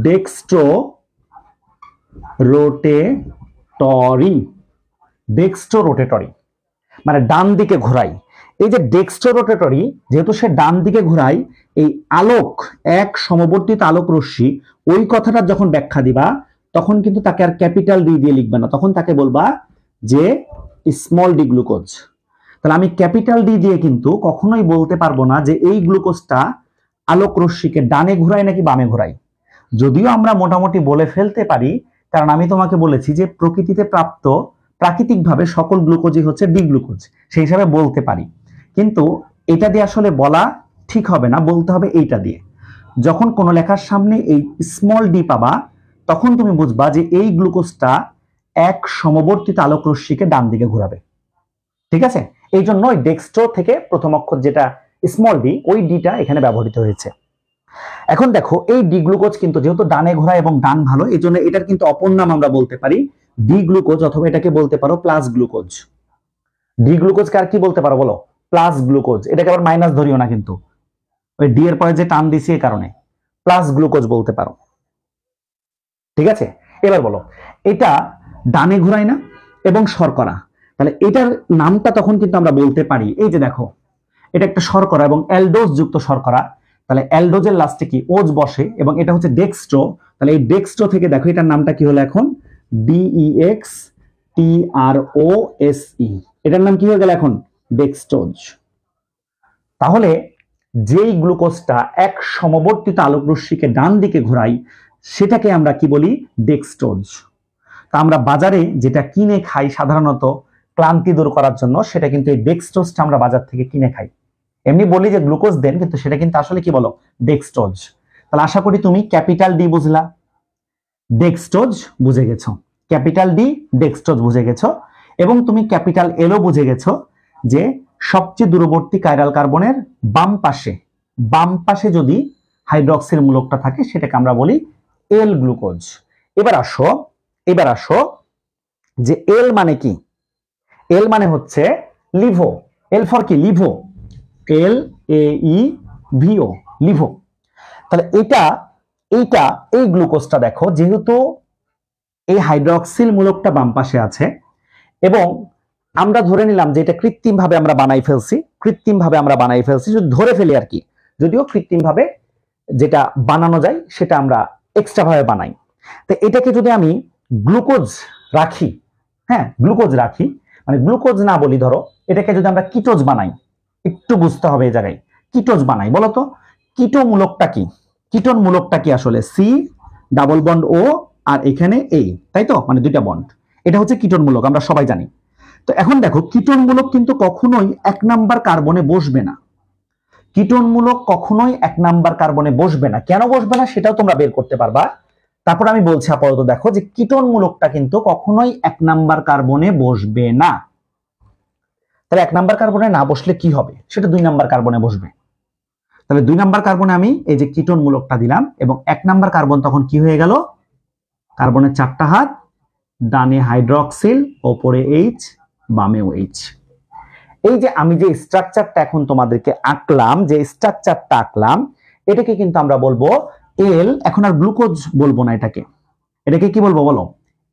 ডেক্সট্রো রোটেটরি মানে ডান দিকে ঘোরাই। এই যে ডেক্সট্রো রোটেটরি, যেহেতু সে ডান দিকে ঘোরায় এই আলোক, এক সমবর্তিত আলোক রশ্মি, ওই কথাটা যখন ব্যাখ্যা দিবা তখন কিন্তু তাকে আর ক্যাপিটাল ডি দিয়ে লিখবে না, তখন তাকে বলবা যে স্মল ডি গ্লুকোজ। তাহলে আমি ক্যাপিটাল ডি দিয়ে কিন্তু কখনোই বলতে পারবো না যে এই গ্লুকোজটা আলোক রশ্মিকে ডানে ঘোরায় নাকি বামে ঘোরায়। যদিও আমরা মোটামুটি বলে ফেলতে পারি, কারণ আমি তোমাকে বলেছি যে প্রকৃতিতে প্রাপ্ত প্রাকৃতিকভাবে সকল গ্লুকোজই হচ্ছে ডি গ্লুকোজ, সেই হিসাবে বলতে পারি। কিন্তু এটা দিয়ে আসলে বলা ঠিক হবে না, বলতে হবে এইটা দিয়ে। যখন কোনো লেখার সামনে এই স্মল ডি পাবা তখন তুমি বুঝবা যে এই গ্লুকোজটা এক সমবর্তিত আলোক রশ্মিকে ডান দিকে ঘোরাবে। ঠিক আছে? এই জন্য ডেক্সট্রো থেকে প্রথম অক্ষর যেটা স্মল ডি, ওই ডিটা এখানে ব্যবহৃত হয়েছে। এখন দেখো এই ডি গ্লুকোজ কিন্তু যেহেতু ডানে ঘোরা এবং ডান ভালো, এই জন্য এটার কিন্তু অপর নাম আমরা বলতে পারি ডি গ্লুকোজ, অথবা এটাকে বলতে পারো প্লাস গ্লুকোজ। ডি গ্লুকোজকে আর কি বলতে পারো বলো? Plus glucose. এটাকে আবার মাইনাস ধরিও না, কিন্তু ওই ডি এর পরে যে টান দিছি এই কারণে প্লাস গ্লুকোজ বলতে পারো। ঠিক আছে? এবার বলো, এটা ডানে ঘোরায় না এবং শর্করা, তাহলে এটার নামটা তখন কিন্তু আমরা বলতে পারি, এই যে দেখো এটা একটা শর্করা এবং অ্যালডোজ যুক্ত শর্করা, তাহলে অ্যালডোজের লাস্টে কি ওজ বসে এবং এটা হচ্ছে ডেক্সট্রো। তাহলে এই ডেক্সট্রো থেকে দেখো এটার নামটা কি হলো এখন, DEXTROSE, এটার নাম কি হয়ে গেল এখন, ডেক্সট্রোজ। তাহলে যেই গ্লুকোজটা এক সমবর্তিত আলোক রশ্মিকে ডান দিকে ঘোরায় সেটাকে আমরা কি বলি, ডেক্সট্রোজ। তা আমরা বাজারে যেটা কিনে খাই সাধারণত ক্লান্তি দূর করার জন্য, সেটা কিন্তু এই ডেক্সট্রোজটা আমরা বাজার থেকে কিনে খাই। এমনি বলি যে গ্লুকোজ দেন, কিন্তু সেটা কিন্তু আসলে কি বলো, ডেক্সট্রোজ। তাহলে আশা করি তুমি ক্যাপিটাল ডি বুঝলা, ডেক্সট্রোজ বুঝে গেছো, ক্যাপিটাল ডি ডেক্সট্রোজ বুঝে গেছো, এবং তুমি ক্যাপিটাল এলও বুঝে গেছো যে সবচেয়ে দূরবর্তী কাইরাল কার্বনের বাম পাশে যদি হাইড্রক্সিল মূলকটা থাকে সেটাকে আমরা বলি এল গ্লুকোজ। এবার আসো যে এল মানে কি। এল মানে হচ্ছে লিভো। এল ফর কি, লিভো, এল এ ই ভিও, লিভো। তাহলে এই গ্লুকোজটা দেখো, যেহেতু এই হাইড্রক্সিল মূলকটা বাম পাশে আছে এবং আমরা ধরে নিলাম যে এটা কৃত্রিমভাবে আমরা বানাই ফেলছি, যদি ধরে ফেলি আর কি, যদিও কৃত্রিমভাবে যেটা বানানো যায় সেটা আমরা এক্সট্রা ভাবে বানাই। তো এটাকে যদি আমি গ্লুকোজ রাখি, গ্লুকোজ রাখি, মানে গ্লুকোজ না বলি, ধরো এটাকে যদি আমরা কিটোজ বানাই, একটু বুঝতে হবে এই জায়গায়, কিটোজ বানাই, বলতো কিটোন মূলকটা কি আসলে সি ডাবল বন্ড ও আর এখানে এই, তাই তো, মানে দুইটা বন্ড, এটা হচ্ছে কিটোন মূলক, আমরা সবাই জানি। তো এখন দেখো, কিটোন মূলক কিন্তু কখনোই 1 নাম্বার কার্বনে বসবে না। কিটোন মূলক কখনোই 1 নাম্বার কার্বনে বসবে না। কেন বসবে না সেটাও তোমরা বের করতে পারবা। তারপর আমি বলছি আপাতত দেখো যে কিটোন মূলকটা কিন্তু কখনোই 1 নাম্বার কার্বনে বসবে না। তাহলে 1 নাম্বার কার্বনে না বসলে কি হবে, সেটা 2 নাম্বার কার্বনে বসবে। তাহলে 2 নাম্বার কার্বনে আমি এই যে কিটোন মূলকটা দিলাম এবং 1 নাম্বার কার্বন তখন কি হয়ে গেল, কার্বনের 4টা হাত, ডানে হাইড্রক্সিল, ওপরে এইচ, বামেও এইচ। এই যে আমি যে স্ট্রাকচারটা এখন তোমাদেরকে আঁকলাম, এটাকে কিন্তু আমরা বলবো এল, এখন আর গ্লুকোজ বলবো না, এটাকে কি বলবো বলো,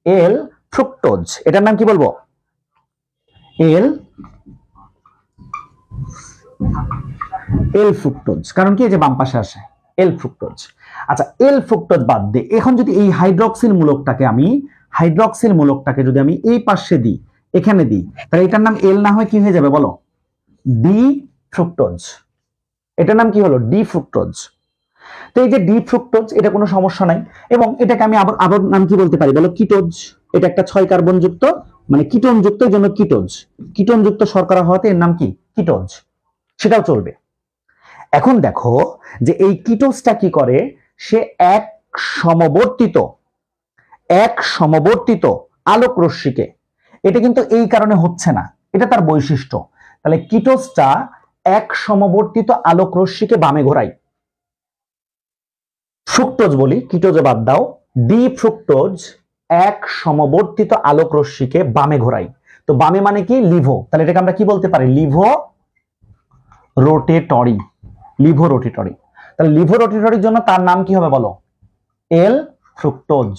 এল ফ্রুক্টোজ। এটার নাম কি বলবো, এল ফ্রুক্টোজ। কারণ কি, এই যে বাম পাশে আসে এল ফ্রুক্টোজ। আচ্ছা, এল ফ্রুক্টোজ বাদ দে, এখন যদি এই হাইড্রক্সিল মূলকটাকে যদি আমি এই পাশে দিই, এখানে দিই, তাহলে এটার নাম এল না হয় কি হয়ে যাবে বলো, ডি ফ্রুক্টোজ। এটার নাম কি হলো, ডি ফ্রুক্টোজ। তো এই যে ডি ফ্রুক্টোজ, এটা কোনো সমস্যা নাই, এবং এটাকে আমি আবার নাম কি বলতে পারি বলো, কিটোজ। এটা একটা 6 কার্বন যুক্ত, মানে কিটোন যুক্ত, এই জন্য কিটোন যুক্ত শর্করা হওয়াতে এর নাম কি, কিটোজ, সেটাও চলবে। এখন দেখো যে এই কিটোজটা কি করে, সে এক সমবর্তিত আলোক রশ্মিকে, এটা কিন্তু এই কারণে হচ্ছে না, এটা তার বৈশিষ্ট্য। তাহলে কিটোজটা এক সমবর্তিত আলোক রশ্মিকে বামে ঘোরায়, ফ্রুক্টোজ বলি, কিটোজে বাদ দাও, ডি ফ্রুক্টোজ এক সমবর্তিত আলোক রশ্মিকে বামে ঘোরায়। তো বামে মানে কি, লিভো। তাহলে এটাকে আমরা কি বলতে পারি, লিভো রোটেটরি। তাহলে লিভো রোটেটরির জন্য তার নাম কি হবে বলো, এল ফ্রুক্টোজ।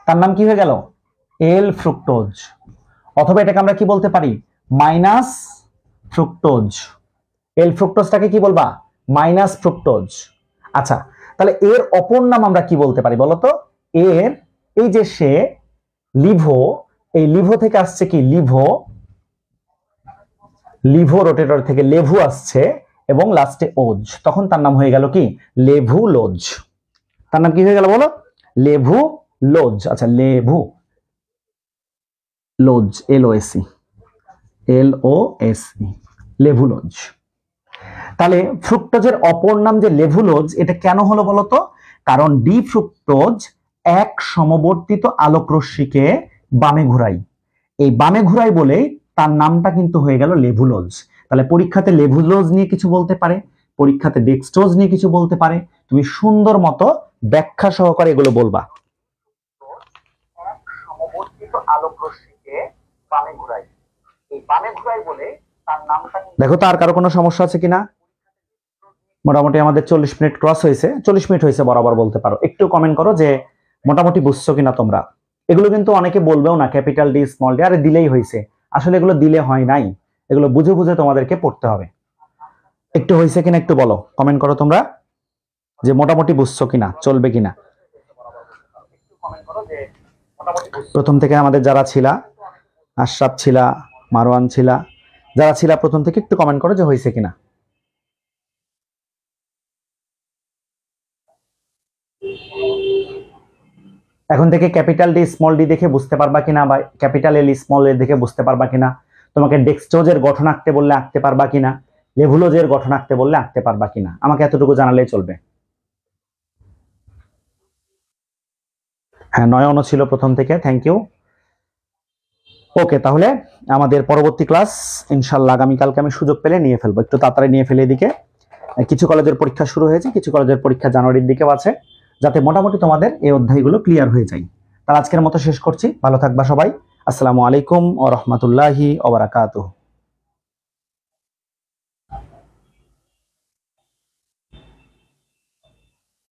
তার নাম কি হয়ে গেল, এল ফ্রুক্টোজ। অথবা এটাকে আমরা কি বলতে পারি, মাইনাস ফ্রুক্টোজ। এল ফ্রুক্টোজটাকে কি বলবা, মাইনাস ফ্রুক্টোজ। আচ্ছা, তাহলে এর অপর নাম আমরা কি বলতে পারি বলতো, এর এই যে সে লিভো, এই লিভো থেকে আসছে কি, লিভো রোটেটর থেকে লেভু আসছে এবং লাস্টে ওজ, তখন তার নাম হয়ে গেল কি, লেভুলোজ। তার নাম কি হয়ে গেল বলো, লেভুলোজ। আচ্ছা, লেভুলোজ, LOSE, লেভুলোজ। তাহলে ফ্রুক্টোজের অপর নাম যে লেভুলোজ, এটা কেন হলো বলতো, কারণ ডি ফ্রুক্টোজ এক সমবর্তিত আলোক রশ্মিকে বামে ঘুরাই, এই বামে ঘুরাই বলে তার নামটা কিন্তু হয়ে গেল লেভুলোজ। তাহলে পরীক্ষাতে লেভুলোজ নিয়ে কিছু বলতে পারে, পরীক্ষাতে ডেক্সট্রোজ নিয়ে কিছু বলতে পারে, তুমি সুন্দর মতো ব্যাখ্যা সহকারে এগুলো বলবা। এক সমবর্তিত আলোক রশ্মিকে বামে ঘুরাই, এই বামে ঘুরাই বলে তার নামটা। দেখো তো আর কারো কোনো সমস্যা আছে কিনা। মোটামুটি আমাদের 40 মিনিট ক্রস হয়েছে, 40 মিনিট হয়েছে বরাবর বলতে পারো। একটু কমেন্ট করো যে মোটামুটি বুঝছো কিনা তোমরা। এগুলো কিন্তু অনেকে বলবেও না ক্যাপিটাল ডি স্মল ডি, আরে দিলেই হয়েছে, আসলে এগুলো দিলে হয় নাই, এগুলো বুঝে বুঝে তোমাদেরকে পড়তে হবে। একটু হয়েছে কিনা একটু বলো, কমেন্ট করো তোমরা যে মোটামুটি বুঝছো কিনা, চলবে কিনা। প্রথম থেকে আমাদের যারা ছিলা, আশরাফ ছিলা, মারওয়ান ছিলা, যারা ছিলা প্রথম থেকে একটু কমেন্ট করো যে হয়েছে কিনা। এখন থেকে ক্যাপিটাল ডি স্মল ডি দেখে বুঝতে পারবা কিনা, বা ক্যাপিটাল এল স্মল এ দেখে বুঝতে পারবা কিনা, তোমাকে ডেক্সট্রোজের গঠন আঁকতে বললে আঁকতে পারবা কিনা, লেভুলোজের গঠন আঁকতে বললে আঁকতে পারবা কিনা, আমাকে এতটুকু জানালেই চলবে। হ্যাঁ, নয়নও ছিল প্রথম থেকে, থ্যাংক ইউ। ওকে, তাহলে আমাদের পরবর্তী ক্লাস ইনশাল্লাহ আগামীকালকে আমি সুযোগ পেলে নিয়ে ফেলবো, একটু তাড়াতাড়ি নিয়ে ফেলে। এদিকে কিছু কলেজের পরীক্ষা শুরু হয়েছে, কিছু কলেজের পরীক্ষা জানুয়ারির দিকেও আছে, যাতে মোটামুটি তোমাদের এই অধ্যায়গুলো ক্লিয়ার হয়ে যায়। তার আজকের মতো শেষ করছি, ভালো থাকবা সবাই। আসসালামু আলাইকুম ওয়া রাহমাতুল্লাহি ওয়া বারাকাতুহু।